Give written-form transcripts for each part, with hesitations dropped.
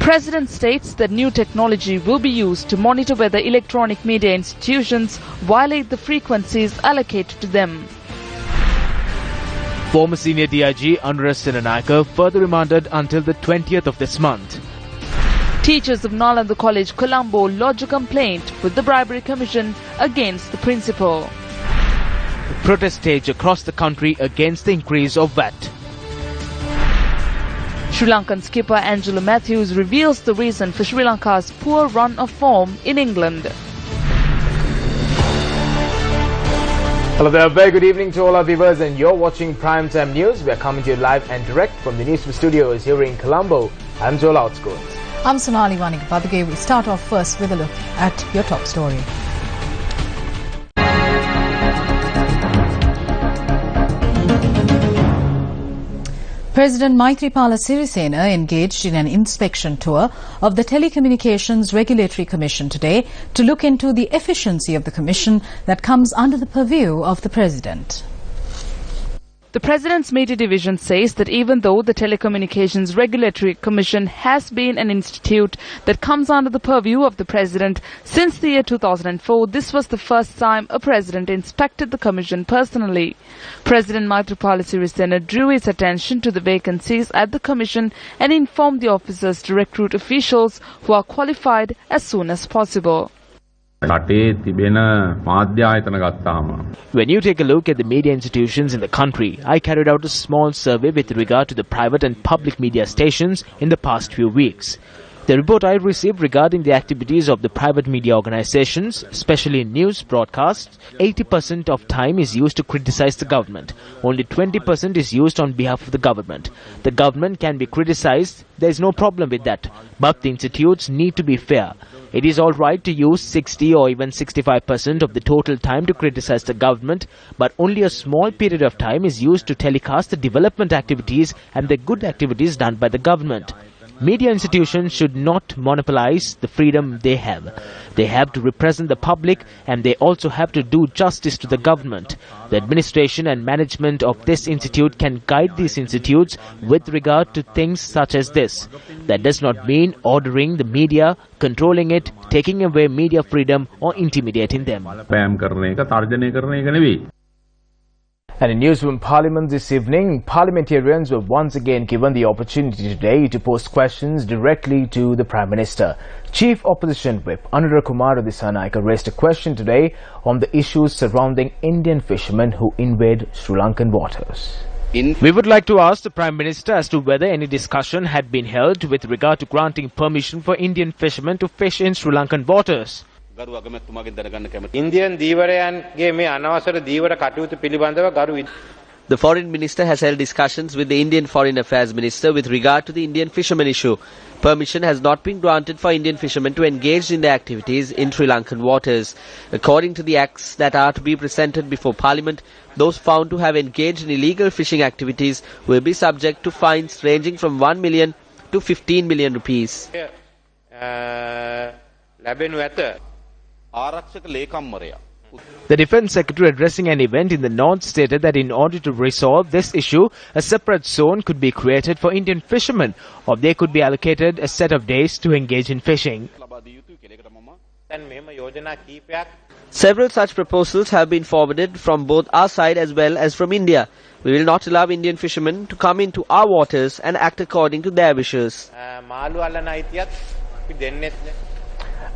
President states that new technology will be used to monitor whether electronic media institutions violate the frequencies allocated to them. Former senior DIG Lanka further remanded until the 20th of this month. Teachers of Nalanda College, Colombo lodge a complaint with the Bribery Commission against the principal. Protest stage across the country against the increase of VAT. Sri Lankan skipper Angelo Matthews reveals the reason for Sri Lanka's poor run of form in England. Hello there, very good evening to all our viewers, and you're watching Primetime News. We are coming to you live and direct from the Newsfirst studios here in Colombo. I'm Joel Outscones. I'm Sonali Wanik-Paduge. We start off first with a look at your top story. President Maithripala Sirisena engaged in an inspection tour of the Telecommunications Regulatory Commission today to look into the efficiency of the commission that comes under the purview of the President. The President's Media Division says that even though the Telecommunications Regulatory Commission has been an institute that comes under the purview of the President since the year 2004, this was the first time a President inspected the Commission personally. President Maithripala Sirisena drew his attention to the vacancies at the Commission and informed the officers to recruit officials who are qualified as soon as possible. When you take a look at the media institutions in the country, I carried out a small survey with regard to the private and public media stations in the past few weeks. The report I received regarding the activities of the private media organizations, especially in news broadcasts, 80% of time is used to criticize the government. Only 20% is used on behalf of the government. The government can be criticized, there is no problem with that. But the institutes need to be fair. It is all right to use 60 or even 65% of the total time to criticize the government, but only a small period of time is used to telecast the development activities and the good activities done by the government. Media institutions should not monopolize the freedom they have. They have to represent the public, and they also have to do justice to the government. The administration and management of this institute can guide these institutes with regard to things such as this. That does not mean ordering the media, controlling it, taking away media freedom or intimidating them. And in news from Parliament this evening, parliamentarians were once again given the opportunity today to pose questions directly to the Prime Minister. Chief Opposition Whip Anura Kumara Dissanayake raised a question today on the issues surrounding Indian fishermen who invade Sri Lankan waters. We would like to ask the Prime Minister as to whether any discussion had been held with regard to granting permission for Indian fishermen to fish in Sri Lankan waters. Indian දීවරයන්ගේ මේ අනවසර දීවර කටයුතු පිළිබඳව ගරු The Foreign Minister has held discussions with the Indian Foreign Affairs Minister with regard to the Indian fishermen issue. Permission has not been granted for Indian fishermen to engage in their activities in Sri Lankan waters. According to the acts that are to be presented before Parliament, those found to have engaged in illegal fishing activities will be subject to fines ranging from 1 million to 15 million rupees. The Defence Secretary addressing an event in the north stated that in order to resolve this issue, a separate zone could be created for Indian fishermen, or they could be allocated a set of days to engage in fishing. Several such proposals have been forwarded from both our side as well as from India. We will not allow Indian fishermen to come into our waters and act according to their wishes.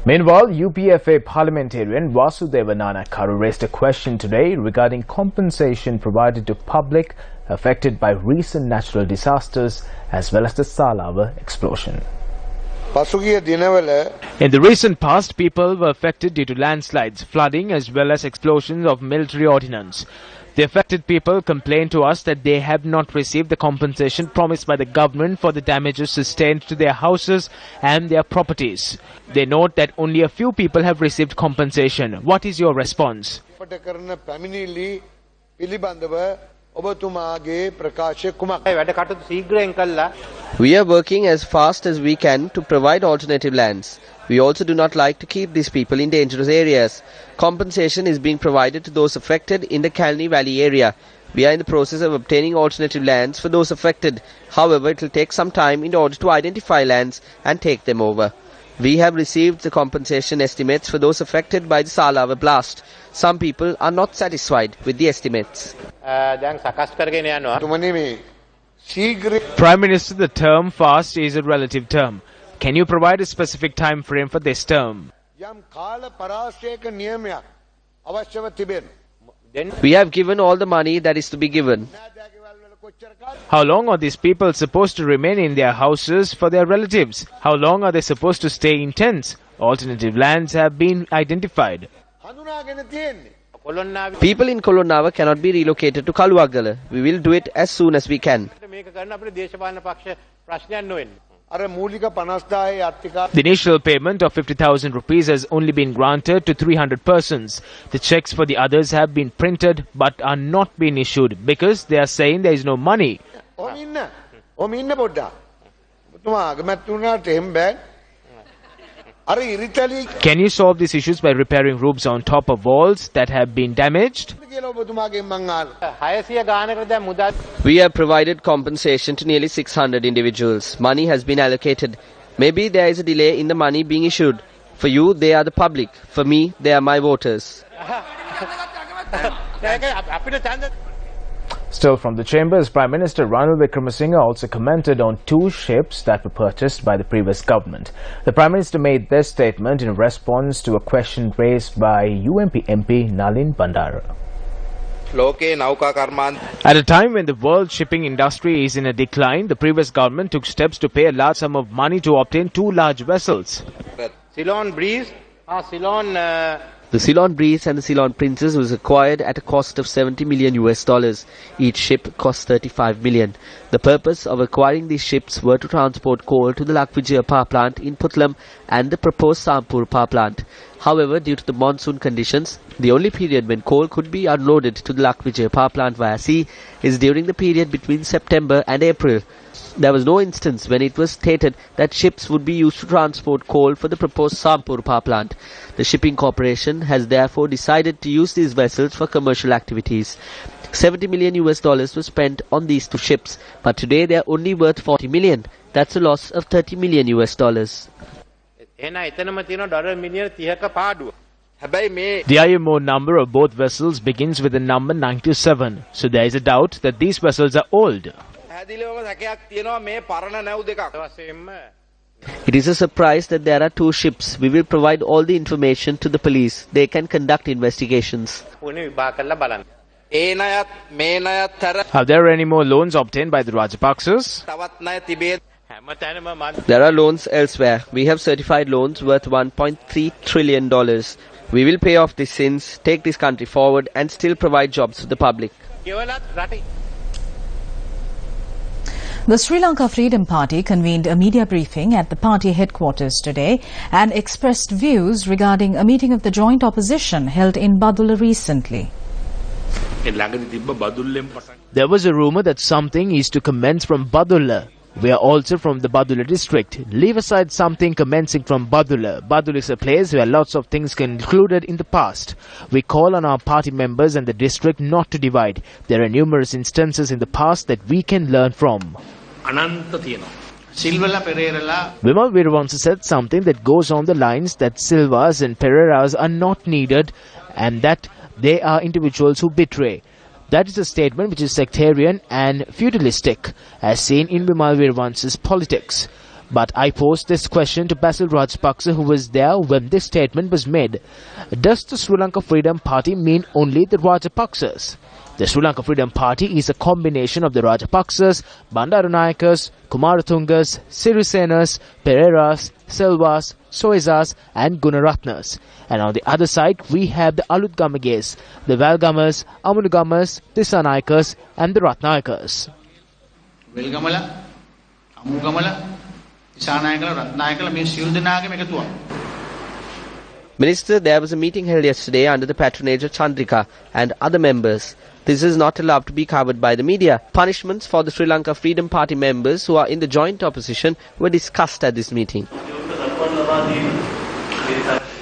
Meanwhile, UPFA parliamentarian Vasudeva Nanakaru raised a question today regarding compensation provided to public affected by recent natural disasters as well as the Salava explosion. In the recent past, people were affected due to landslides, flooding as well as explosions of military ordnance. The affected people complained to us that they have not received the compensation promised by the government for the damages sustained to their houses and their properties. They note that only a few people have received compensation. What is your response? We are working as fast as we can to provide alternative lands. We also do not like to keep these people in dangerous areas. Compensation is being provided to those affected in the Kalni Valley area. We are in the process of obtaining alternative lands for those affected. However, it will take some time in order to identify lands and take them over. We have received the compensation estimates for those affected by the Salava blast. Some people are not satisfied with the estimates. Prime Minister, the term fast is a relative term. Can you provide a specific time frame for this term? We have given all the money that is to be given. How long are these people supposed to remain in their houses for their relatives? How long are they supposed to stay in tents? Alternative lands have been identified. People in Kolonnawa cannot be relocated to Kaluwagala. We will do it as soon as we can. The initial payment of 50,000 rupees has only been granted to 300 persons. The checks for the others have been printed but are not being issued because they are saying there is no money. Can you solve these issues by repairing roofs on top of walls that have been damaged? We have provided compensation to nearly 600 individuals. Money has been allocated. Maybe there is a delay in the money being issued. For you, they are the public. For me, they are my voters. Still from the chambers, Prime Minister Ranil Wickremesinghe also commented on 2 ships that were purchased by the previous government. The Prime Minister made this statement in response to a question raised by UMP MP Nalin Bandara. At a time when the world shipping industry is in a decline, the previous government took steps to pay a large sum of money to obtain 2 large vessels. The Ceylon Breeze and the Ceylon Princess was acquired at a cost of $70 million. Each ship cost $35 million. The purpose of acquiring these ships were to transport coal to the Lakvijaya power plant in Putlam and the proposed Sampur power plant. However, due to the monsoon conditions, the only period when coal could be unloaded to the Lakvijaya power plant via sea is during the period between September and April. There was no instance when it was stated that ships would be used to transport coal for the proposed Sampur power plant. The shipping corporation has therefore decided to use these vessels for commercial activities. $70 million was spent on these 2 ships, but today they are only worth $40 million. That's a loss of $30 million. The IMO number of both vessels begins with the number 97, so there is a doubt that these vessels are old. It is a surprise that there are 2 ships. We will provide all the information to the police. They can conduct investigations. Are there any more loans obtained by the Rajapaksas? There are loans elsewhere. We have certified loans worth $1.3 trillion. We will pay off these sins, take this country forward and still provide jobs to the public. The Sri Lanka Freedom Party convened a media briefing at the party headquarters today and expressed views regarding a meeting of the joint opposition held in Badulla recently. There was a rumor that something is to commence from Badulla. We are also from the Badulla district. Leave aside something commencing from Badulla. Badulla is a place where lots of things concluded in the past. We call on our party members and the district not to divide. There are numerous instances in the past that we can learn from. Vimal Veeravansa said something that goes on the lines that Silvas and Pereiras are not needed and that they are individuals who betray. That is a statement which is sectarian and feudalistic, as seen in Vimal Veeravansa's politics. But I posed this question to Basil Rajapaksa, who was there when this statement was made. Does the Sri Lanka Freedom Party mean only the Rajapaksas? The Sri Lanka Freedom Party is a combination of the Rajapaksas, Bandaranayakas, Kumaratungas, Sirisenas, Pereiras, Selvas, Soizas and Gunaratnas. And on the other side, we have the Alutgamages, the Valgamas, Amunugamas, Disanayakas and the Ratnayakas. Velgamala, Amugamala, Disanayakala, Ratnayakala means Yudinagam Ekatuam. Minister, there was a meeting held yesterday under the patronage of Chandrika and other members. This is not allowed to be covered by the media. Punishments for the Sri Lanka Freedom Party members who are in the joint opposition were discussed at this meeting.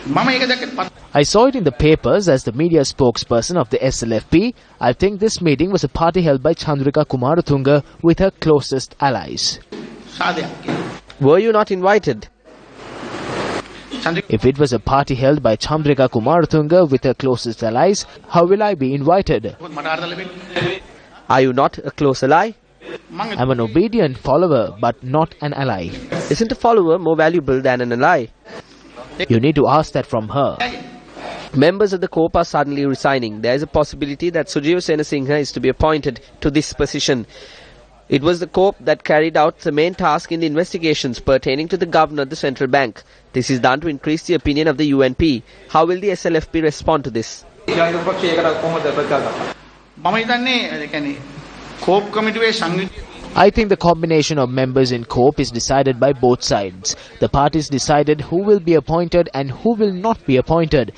මම ඒක දැක්කේ I saw it in the papers as the media spokesperson of the SLFP. I think this meeting was a party held by Chandrika Kumaratunga with her closest allies. Were you not invited? If it was a party held by Chandrika Kumaratunga with her closest allies, how will I be invited? Are you not a close ally? I'm an obedient follower, but not an ally. Isn't a follower more valuable than an ally? You need to ask that from her. Members of the COPE are suddenly resigning. There is a possibility that Sujiva Senasinghe is to be appointed to this position. It was the COPE that carried out the main task in the investigations pertaining to the governor of the central bank. This is done to increase the opinion of the UNP. How will the SLFP respond to this? I think the combination of members in COPE is decided by both sides. The parties decided who will be appointed and who will not be appointed.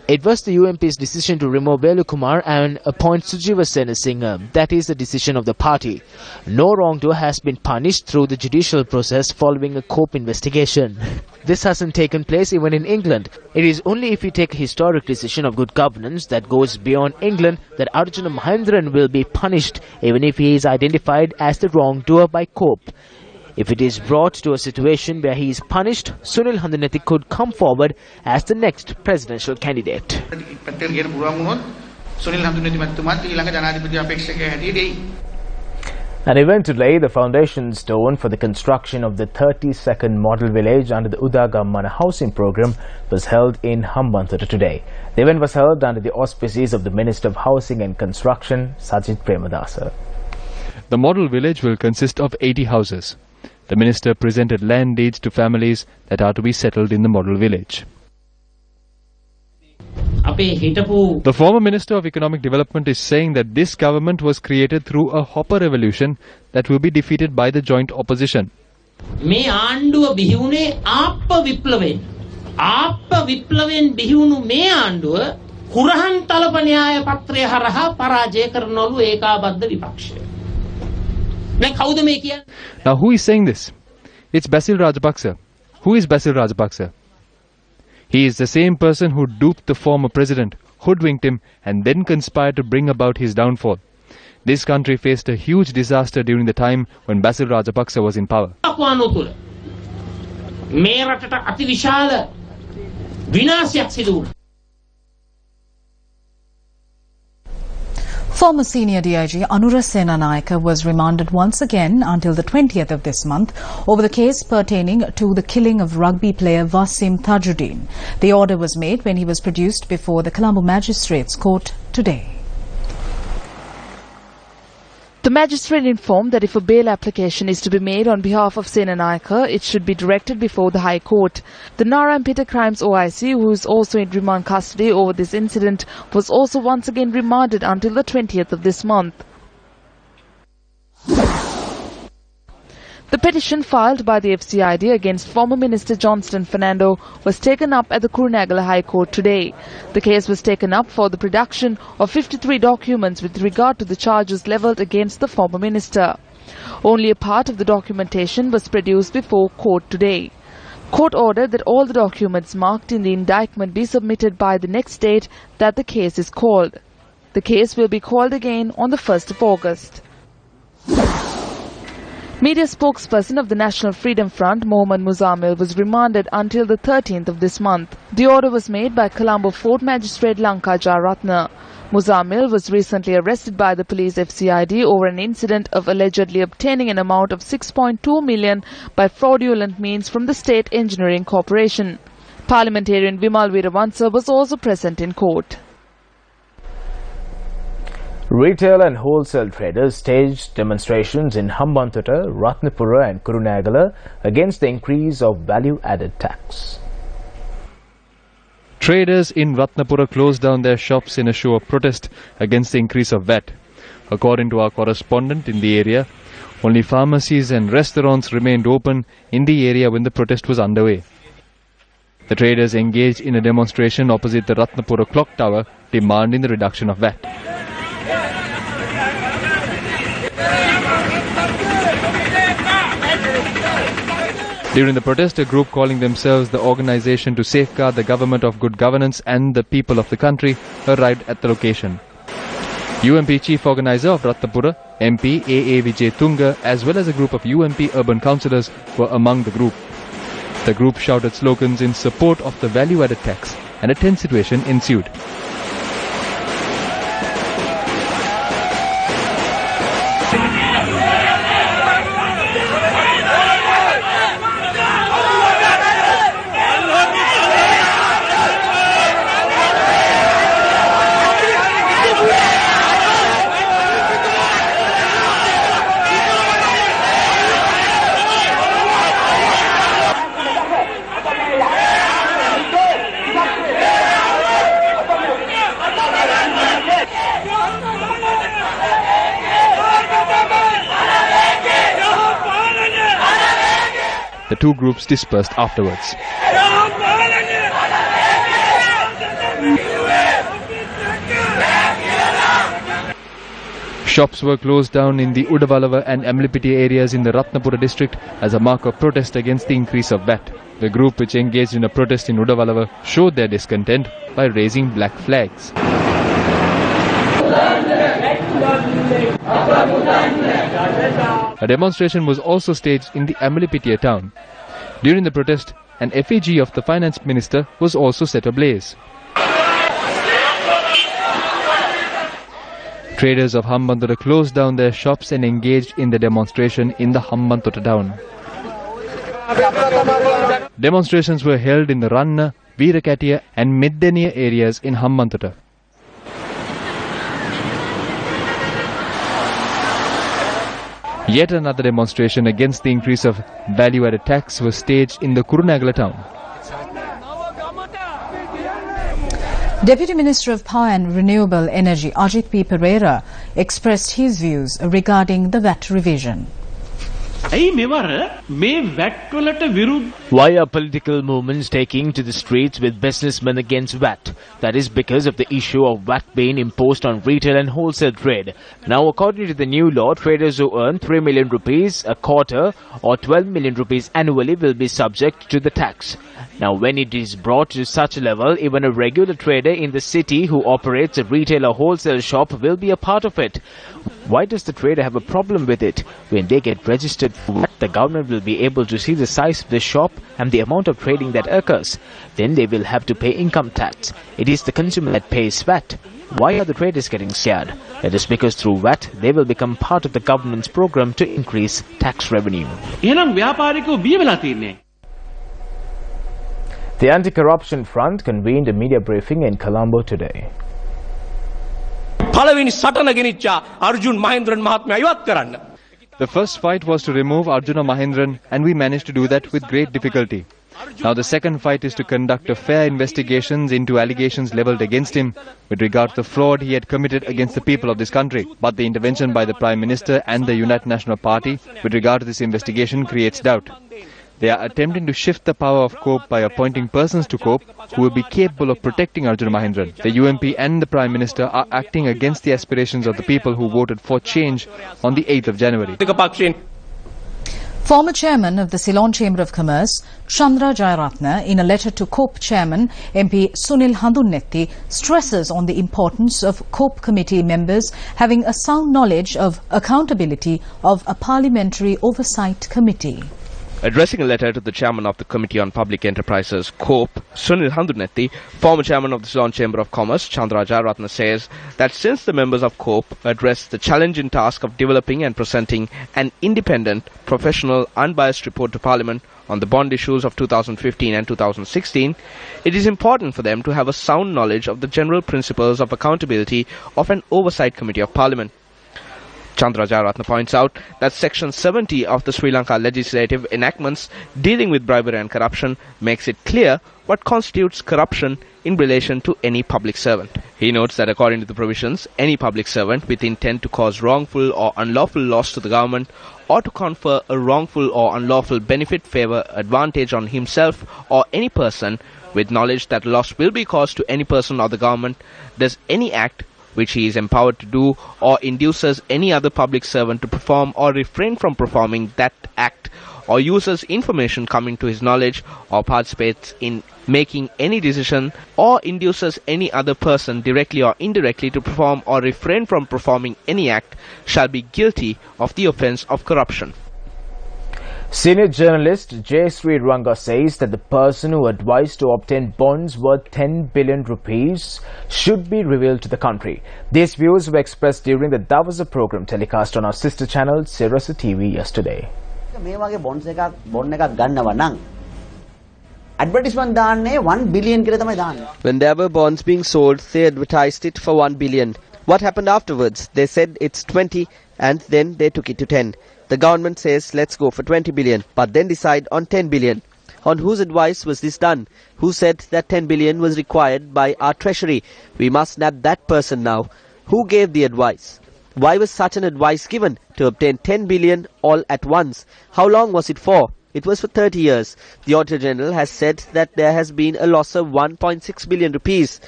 It was the UMP's decision to remove Velu Kumar and appoint Sujiva Senasinghe. That is the decision of the party. No wrongdoer has been punished through the judicial process following a COPE investigation. This hasn't taken place even in England. It is only if we take a historic decision of good governance that goes beyond England that Arjuna Mahendran will be punished, even if he is identified as the wrongdoer by COPE. If it is brought to a situation where he is punished, Sunil Handanethy could come forward as the next presidential candidate. An event to lay the foundation stone for the construction of the 32nd model village under the Udagammana housing program was held in Hambantota today. The event was held under the auspices of the Minister of Housing and Construction, Sajid Premadasa. The model village will consist of 80 houses. The minister presented land deeds to families that are to be settled in the model village. The former Minister of Economic Development is saying that this government was created through a hopper revolution that will be defeated by the joint opposition. මේ ආණ්ඩුව බිහිවුනේ ආප්ප විප්ලවයෙන්. ආප්ප විප්ලවයෙන් බිහිවුණු මේ ආණ්ඩුව කුරහන් තලප න්‍යාය පත්‍රය හරහා පරාජය කරනවලු ඒකාබද්ධ විපක්ෂය. Now who is saying this? It's Basil Rajapaksa. Who is Basil Rajapaksa? He is the same person who duped the former president, hoodwinked him and then conspired to bring about his downfall. This country faced a huge disaster during the time when Basil Rajapaksa was in power. Former senior DIG Anura Senanayake was remanded once again until the 20th of this month over the case pertaining to the killing of rugby player Wasim Tajuddin. The order was made when he was produced before the Colombo Magistrates Court today. The magistrate informed that if a bail application is to be made on behalf of Senanayake, it should be directed before the High Court. The Narayanpeta Crimes OIC, who is also in remand custody over this incident, was also once again remanded until the 20th of this month. The petition filed by the FCID against former Minister Johnston Fernando was taken up at the Kurunegala High Court today. The case was taken up for the production of 53 documents with regard to the charges levelled against the former minister. Only a part of the documentation was produced before court today. Court ordered that all the documents marked in the indictment be submitted by the next date that the case is called. The case will be called again on the 1st of August. Media spokesperson of the National Freedom Front, Mohammad Muzamil, was remanded until the 13th of this month. The order was made by Colombo Fort Magistrate Lanka Jaratna. Muzamil was recently arrested by the police FCID over an incident of allegedly obtaining an amount of 6.2 million by fraudulent means from the State Engineering Corporation. Parliamentarian Vimal Veeravansa was also present in court. Retail and wholesale traders staged demonstrations in Hambantota, Ratnapura and Kurunegala against the increase of value-added tax. Traders in Ratnapura closed down their shops in a show of protest against the increase of VAT. According to our correspondent in the area, only pharmacies and restaurants remained open in the area when the protest was underway. The traders engaged in a demonstration opposite the Ratnapura clock tower demanding the reduction of VAT. During the protest, a group calling themselves the Organization to Safeguard the Government of Good Governance and the People of the Country arrived at the location. UMP Chief Organizer of Ratnapura, MP A.A. Vijay Tunga, as well as a group of UMP urban councillors were among the group. The group shouted slogans in support of the value-added tax, and a tense situation ensued. The two groups dispersed afterwards. Shops were closed down in the Udavalava and Amlipiti areas in the Ratnapura district as a mark of protest against the increase of VAT. The group, which engaged in a protest in Udavalava, showed their discontent by raising black flags. A demonstration was also staged in the Amlipitiya town. During the protest, an effigy of the finance minister was also set ablaze. Traders of Hambantota closed down their shops and engaged in the demonstration in the Hambantota town. Demonstrations were held in the Ranna, Veerakatiya and Meddeniya areas in Hambantota. Yet another demonstration against the increase of value-added tax was staged in the Kurunegala town. Deputy Minister of Power and Renewable Energy Ajit P. Pereira expressed his views regarding the VAT revision. Why are political movements taking to the streets with businessmen against VAT? That is because of the issue of VAT being imposed on retail and wholesale trade. Now, according to the new law, traders who earn 3 million rupees a quarter or 12 million rupees annually will be subject to the tax. Now, when it is brought to such a level, even a regular trader in the city who operates a retail or wholesale shop will be a part of it. Why does the trader have a problem with it? When they get registered for VAT, the government will be able to see the size of the shop and the amount of trading that occurs. Then they will have to pay income tax. It is the consumer that pays VAT. Why are the traders getting scared? It is because through VAT, they will become part of the government's program to increase tax revenue. The Anti-Corruption Front convened a media briefing in Colombo today. The first fight was to remove Arjuna Mahindran, and we managed to do that with great difficulty. Now the second fight is to conduct a fair investigations into allegations levelled against him with regard to the fraud he had committed against the people of this country. But the intervention by the Prime Minister and the United National Party with regard to this investigation creates doubt. They are attempting to shift the power of COPE by appointing persons to COPE who will be capable of protecting Arjuna Mahindran. The UMP and the Prime Minister are acting against the aspirations of the people who voted for change on the 8th of January. Former chairman of the Ceylon Chamber of Commerce, Chandra Jayaratna, in a letter to COPE chairman MP Sunil Handunnetti, stresses on the importance of COPE committee members having a sound knowledge of accountability of a parliamentary oversight committee. Addressing a letter to the chairman of the Committee on Public Enterprises, COPE, Sunil Handunnetti, former chairman of the Ceylon Chamber of Commerce, Chandra Jayaratna, says that since the members of COPE addressed the challenging task of developing and presenting an independent, professional, unbiased report to Parliament on the bond issues of 2015 and 2016, it is important for them to have a sound knowledge of the general principles of accountability of an oversight committee of Parliament. Chandra Jayaratna points out that Section 70 of the Sri Lanka legislative enactments dealing with bribery and corruption makes it clear what constitutes corruption in relation to any public servant. He notes that according to the provisions, any public servant with intent to cause wrongful or unlawful loss to the government or to confer a wrongful or unlawful benefit, favour, advantage on himself or any person with knowledge that loss will be caused to any person or the government does any act which he is empowered to do or induces any other public servant to perform or refrain from performing that act or uses information coming to his knowledge or participates in making any decision or induces any other person directly or indirectly to perform or refrain from performing any act shall be guilty of the offence of corruption. Senior journalist J. Sri Ranga says that the person who advised to obtain bonds worth 10 billion rupees should be revealed to the country. These views were expressed during the Davasa program telecast on our sister channel Sirasa TV yesterday. Advertisement daanne 1 billion කියලා තමයි දාන්නේ. When there were bonds being sold, they advertised it for 1 billion. What happened afterwards? They said it's 20 and then they took it to 10. The government says let's go for 20 billion, but then decide on 10 billion. On whose advice was this done? Who said that 10 billion was required by our treasury? We must nab that person now. Who gave the advice? Why was such an advice given to obtain 10 billion all at once? How long was it for? It was for 30 years. The Auditor General has said that there has been a loss of 1.6 billion rupees.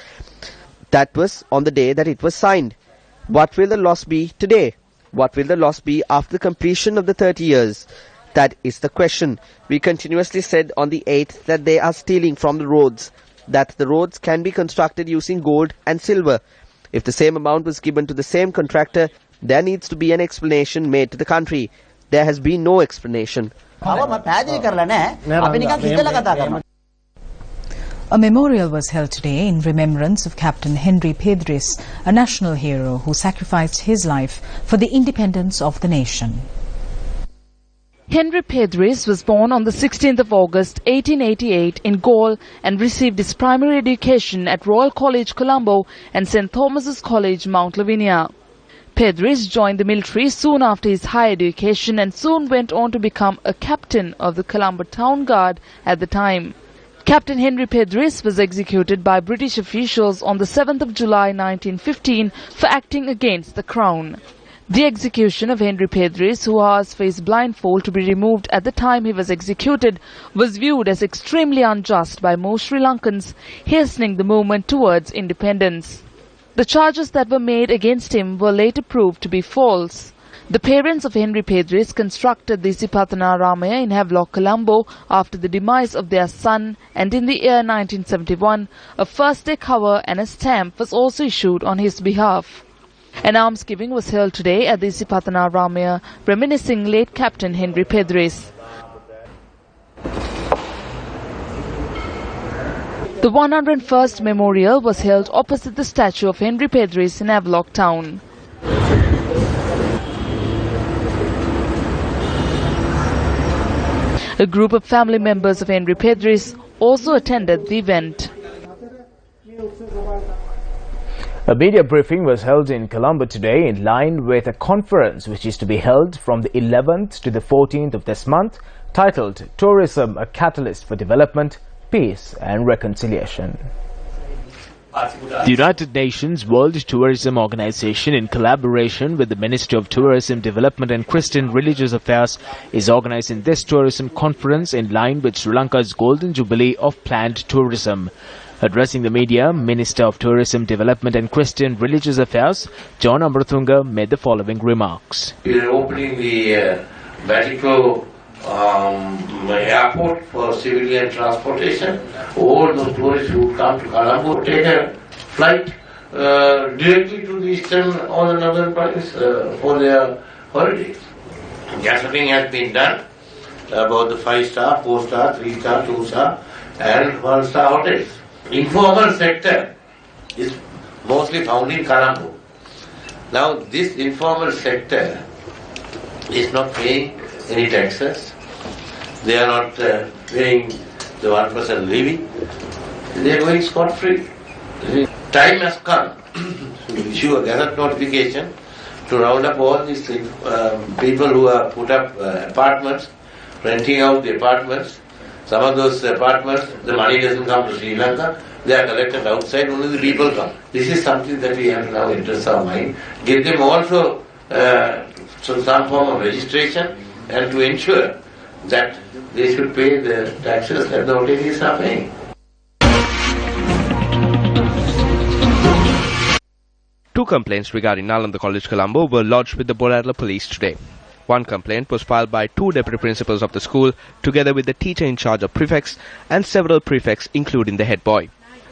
That was on the day that it was signed. What will the loss be today? What will the loss be after the completion of the 30 years? That is the question. We continuously said on the 8th that they are stealing from the roads, that the roads can be constructed using gold and silver. If the same amount was given to the same contractor, there needs to be an explanation made to the country. There has been no explanation. A memorial was held today in remembrance of Captain Henry Pedris, a national hero who sacrificed his life for the independence of the nation. Henry Pedris was born on the 16th of August 1888 in Gaul and received his primary education at Royal College Colombo and St. Thomas's College, Mount Lavinia. Pedris joined the military soon after his higher education and soon went on to become a captain of the Colombo Town Guard at the time. Captain Henry Pedris was executed by British officials on the 7th of July 1915 for acting against the Crown. The execution of Henry Pedris, who asked for his blindfold to be removed at the time he was executed, was viewed as extremely unjust by most Sri Lankans, hastening the movement towards independence. The charges that were made against him were later proved to be false. The parents of Henry Pedris constructed the Isipatana Ramaya in Havelock, Colombo after the demise of their son, and in the year 1971, a first-day cover and a stamp was also issued on his behalf. An almsgiving was held today at the Isipatana Ramaya, reminiscing late Captain Henry Pedris. The 101st memorial was held opposite the statue of Henry Pedris in Havelock town. A group of family members of Henry Pedris also attended the event. A media briefing was held in Colombo today in line with a conference which is to be held from the 11th to the 14th of this month, titled Tourism, a Catalyst for Development, Peace and Reconciliation. The United Nations World Tourism Organization, in collaboration with the Ministry of Tourism Development and Christian Religious Affairs, is organizing this tourism conference in line with Sri Lanka's Golden Jubilee of planned tourism. Addressing the media, Minister of Tourism Development and Christian Religious Affairs, John Amrathunga, made the following remarks. We are opening the Vatico airport for civilian transportation. All those tourists who come to Colombo take a flight directly to the eastern or the northern province for their holidays. Gathering has been done about the 5-star, 4-star, 3-star, 2-star and 1-star hotels. Informal sector is mostly found in Colombo. Now this informal sector is not paying any taxes. They are not paying the 1% levy. They are going scot-free. Time has come to issue a gazette notification to round up all these people who have put up apartments, renting out the apartments. Some of those apartments, the money doesn't come to Sri Lanka. They are collected outside, only the people come. This is something that we have to now interest our mind. Get them also some form of registration and to ensure that they should pay the taxes that the hoteliers are paying. Two complaints regarding Nalanda College Colombo were lodged with the Borala police today. One complaint was filed by 2 deputy principals of the school, together with the teacher in charge of prefects and several prefects, including the head boy.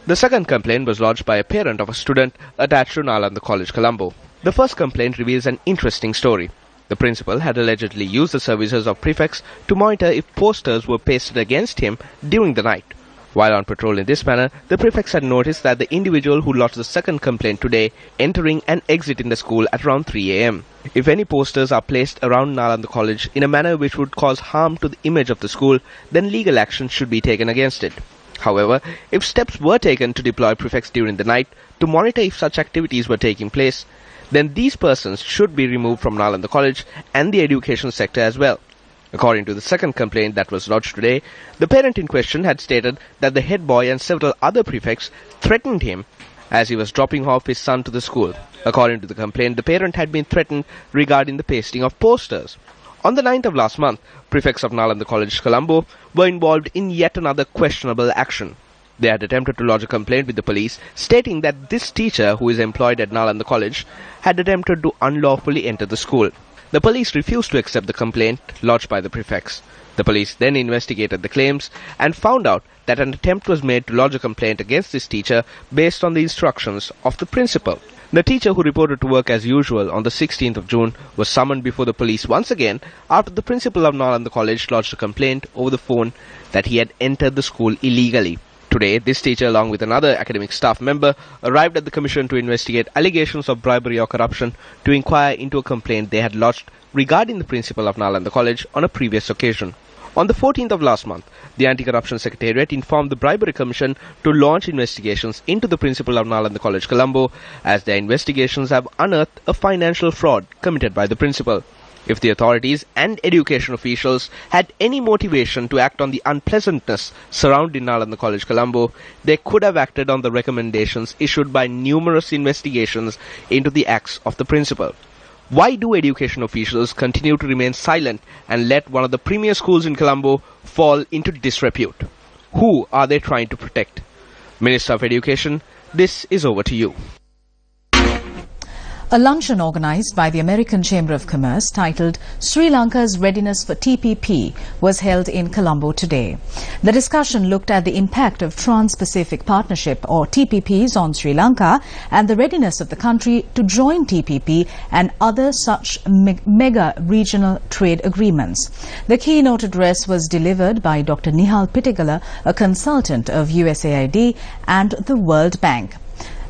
The second complaint was lodged by a parent of a student attached to Nalanda College, Colombo. The first complaint reveals an interesting story. The principal had allegedly used the services of prefects to monitor if posters were pasted against him during the night. While on patrol in this manner, the prefects had noticed that the individual who lodged the second complaint today entering and exiting the school at around 3 a.m. If any posters are placed around Nalanda College in a manner which would cause harm to the image of the school, then legal action should be taken against it. However, if steps were taken to deploy prefects during the night to monitor if such activities were taking place, then these persons should be removed from Nalanda College and the education sector as well. According to the second complaint that was lodged today, the parent in question had stated that the head boy and several other prefects threatened him as he was dropping off his son to the school. According to the complaint, the parent had been threatened regarding the pasting of posters. On the 9th of last month, prefects of Nalanda College, Colombo were involved in yet another questionable action. They had attempted to lodge a complaint with the police, stating that this teacher, who is employed at Nalanda College, had attempted to unlawfully enter the school. The police refused to accept the complaint lodged by the prefects. The police then investigated the claims and found out that an attempt was made to lodge a complaint against this teacher based on the instructions of the principal. The teacher, who reported to work as usual on the 16th of June, was summoned before the police once again after the principal of Nalanda College lodged a complaint over the phone that he had entered the school illegally. Today, this teacher, along with another academic staff member, arrived at the commission to investigate allegations of bribery or corruption to inquire into a complaint they had lodged regarding the principal of Nalanda College on a previous occasion. On the 14th of last month, the Anti-Corruption Secretariat informed the Bribery Commission to launch investigations into the principal of Nalanda College, Colombo, as their investigations have unearthed a financial fraud committed by the principal. If the authorities and education officials had any motivation to act on the unpleasantness surrounding Nalanda College, Colombo, they could have acted on the recommendations issued by numerous investigations into the acts of the principal. Why do education officials continue to remain silent and let one of the premier schools in Colombo fall into disrepute? Who are they trying to protect? Minister of Education, this is over to you. A luncheon organized by the American Chamber of Commerce titled Sri Lanka's Readiness for TPP was held in Colombo today. The discussion looked at the impact of Trans-Pacific Partnership or TPPs on Sri Lanka and the readiness of the country to join TPP and other such mega regional trade agreements. The keynote address was delivered by Dr. Nihal Pittigala, a consultant of USAID and the World Bank.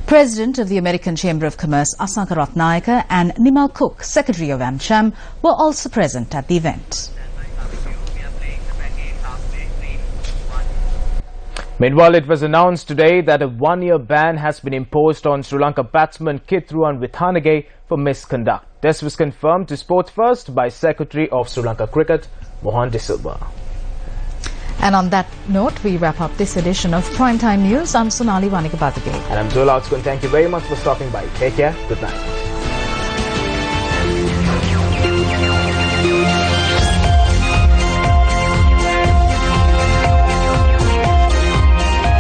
President of the American Chamber of Commerce Asanka Ratnayaka and Nimal Cook, Secretary of AmCham, were also present at the event. Meanwhile, it was announced today that a one-year ban has been imposed on Sri Lanka batsman Kitruan Withanage for misconduct. This was confirmed to Sport First by Secretary of Sri Lanka Cricket, Mohan De Silva. And on that note, we wrap up this edition of Primetime News. I'm Sonali Wanikabadage. And I'm Joel Outscoon. Thank you very much for stopping by. Take care. Good night.